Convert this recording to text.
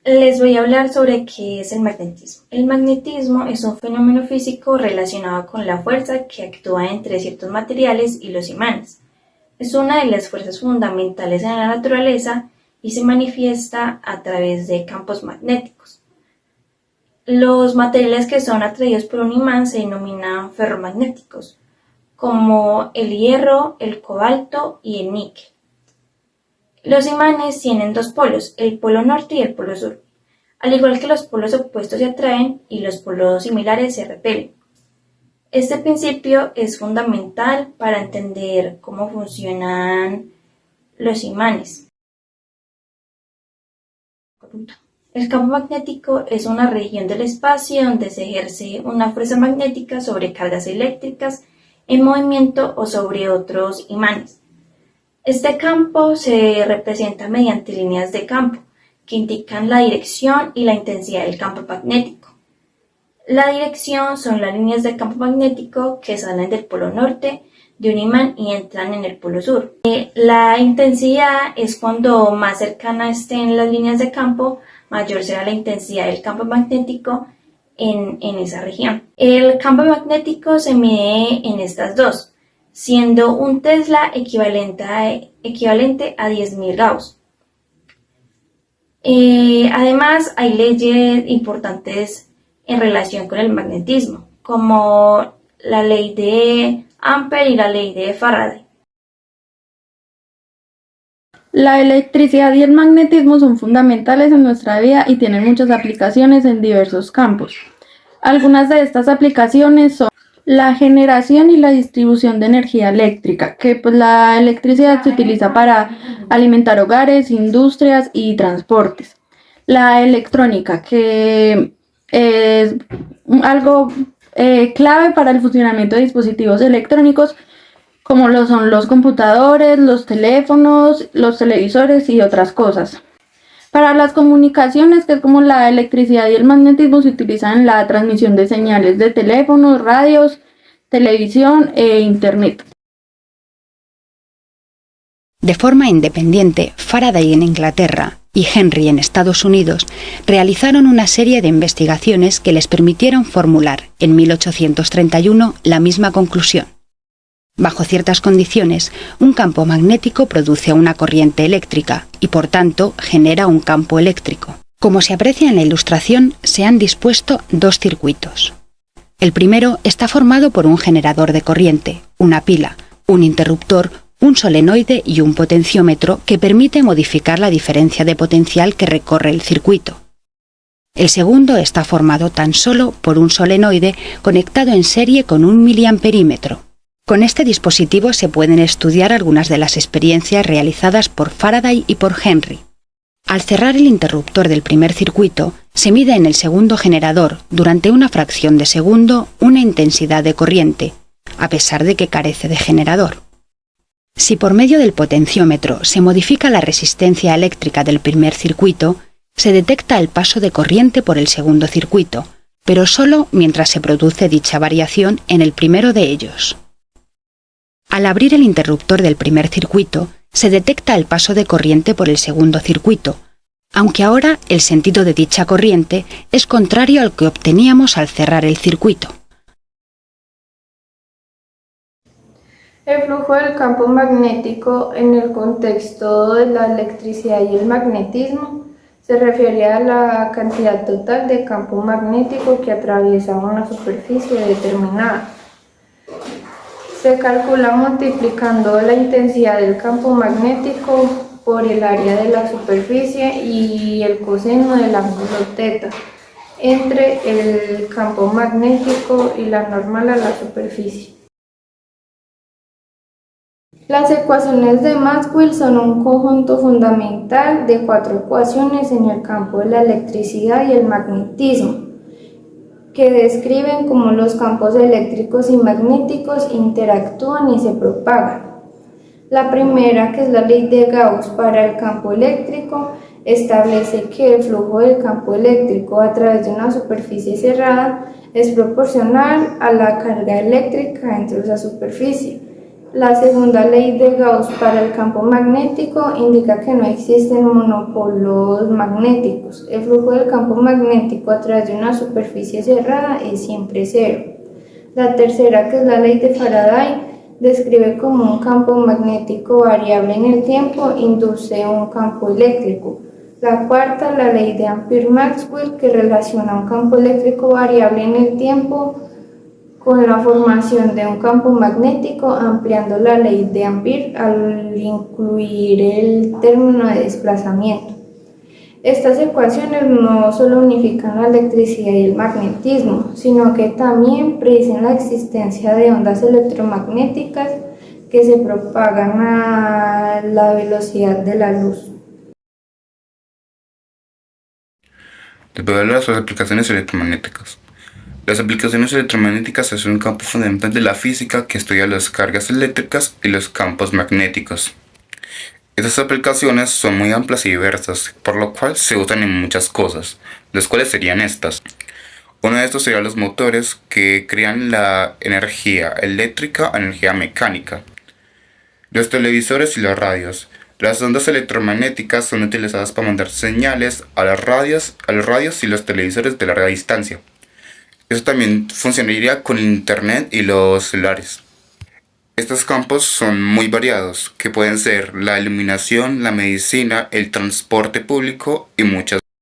Les voy a hablar sobre qué es el magnetismo. El magnetismo es un fenómeno físico relacionado con la fuerza que actúa entre ciertos materiales y los imanes. Es una de las fuerzas fundamentales en la naturaleza y se manifiesta a través de campos magnéticos. Los materiales que son atraídos por un imán se denominan ferromagnéticos, como el hierro, el cobalto y el níquel. Los imanes tienen dos polos, el polo norte y el polo sur. Al igual que los polos opuestos se atraen y los polos similares se repelen. Este principio es fundamental para entender cómo funcionan los imanes. El campo magnético es una región del espacio donde se ejerce una fuerza magnética sobre cargas eléctricas en movimiento o sobre otros imanes. Este campo se representa mediante líneas de campo, que indican la dirección y la intensidad del campo magnético. La dirección son las líneas de campo magnético que salen del polo norte de un imán y entran en el polo sur. La intensidad es cuando más cercana estén las líneas de campo, mayor será la intensidad del campo magnético en esa región. El campo magnético se mide en estas dos, siendo un Tesla equivalente a 10.000 Gauss. Además, hay leyes importantes en relación con el magnetismo, como la ley de Ampere y la ley de Faraday. La electricidad y el magnetismo son fundamentales en nuestra vida y tienen muchas aplicaciones en diversos campos. Algunas de estas aplicaciones son la generación y la distribución de energía eléctrica, que pues la electricidad se utiliza para alimentar hogares, industrias y transportes. La electrónica, que es algo clave para el funcionamiento de dispositivos electrónicos, como lo son los computadores, los teléfonos, los televisores y otras cosas. Para las comunicaciones, que es como la electricidad y el magnetismo, se utilizan en la transmisión de señales de teléfonos, radios, televisión e internet. De forma independiente, Faraday en Inglaterra y Henry en Estados Unidos realizaron una serie de investigaciones que les permitieron formular en 1831 la misma conclusión. Bajo ciertas condiciones, un campo magnético produce una corriente eléctrica y, por tanto, genera un campo eléctrico. Como se aprecia en la ilustración, se han dispuesto dos circuitos. El primero está formado por un generador de corriente, una pila, un interruptor, un solenoide y un potenciómetro que permite modificar la diferencia de potencial que recorre el circuito. El segundo está formado tan solo por un solenoide conectado en serie con un miliamperímetro. Con este dispositivo se pueden estudiar algunas de las experiencias realizadas por Faraday y por Henry. Al cerrar el interruptor del primer circuito, se mide en el segundo generador, durante una fracción de segundo, una intensidad de corriente, a pesar de que carece de generador. Si por medio del potenciómetro se modifica la resistencia eléctrica del primer circuito, se detecta el paso de corriente por el segundo circuito, pero solo mientras se produce dicha variación en el primero de ellos. Al abrir el interruptor del primer circuito, se detecta el paso de corriente por el segundo circuito, aunque ahora el sentido de dicha corriente es contrario al que obteníamos al cerrar el circuito. El flujo del campo magnético en el contexto de la electricidad y el magnetismo se refiere a la cantidad total de campo magnético que atraviesa una superficie determinada. Se calcula multiplicando la intensidad del campo magnético por el área de la superficie y el coseno del ángulo θ entre el campo magnético y la normal a la superficie. Las ecuaciones de Maxwell son un conjunto fundamental de 4 ecuaciones en el campo de la electricidad y el magnetismo, que describen cómo los campos eléctricos y magnéticos interactúan y se propagan. La primera, que es la ley de Gauss para el campo eléctrico, establece que el flujo del campo eléctrico a través de una superficie cerrada es proporcional a la carga eléctrica dentro de esa superficie. La segunda ley de Gauss para el campo magnético indica que no existen monopolos magnéticos. El flujo del campo magnético a través de una superficie cerrada es siempre cero. La tercera, que es la ley de Faraday, describe cómo un campo magnético variable en el tiempo induce un campo eléctrico. La cuarta, la ley de Ampère-Maxwell, que relaciona un campo eléctrico variable en el tiempo con la formación de un campo magnético, ampliando la ley de Ampère al incluir el término de desplazamiento. Estas ecuaciones no solo unifican la electricidad y el magnetismo, sino que también predicen la existencia de ondas electromagnéticas que se propagan a la velocidad de la luz. Les voy a hablar sobre las aplicaciones electromagnéticas. Las aplicaciones electromagnéticas es un campo fundamental de la física que estudia las cargas eléctricas y los campos magnéticos. Estas aplicaciones son muy amplias y diversas, por lo cual se usan en muchas cosas, las cuales serían estas. Uno de estos serían los motores que crean la energía eléctrica a energía mecánica. Los televisores y las radios. Las ondas electromagnéticas son utilizadas para mandar señales a las radios y los televisores de larga distancia. Eso también funcionaría con internet y los celulares. Estos campos son muy variados, que pueden ser la iluminación, la medicina, el transporte público y muchas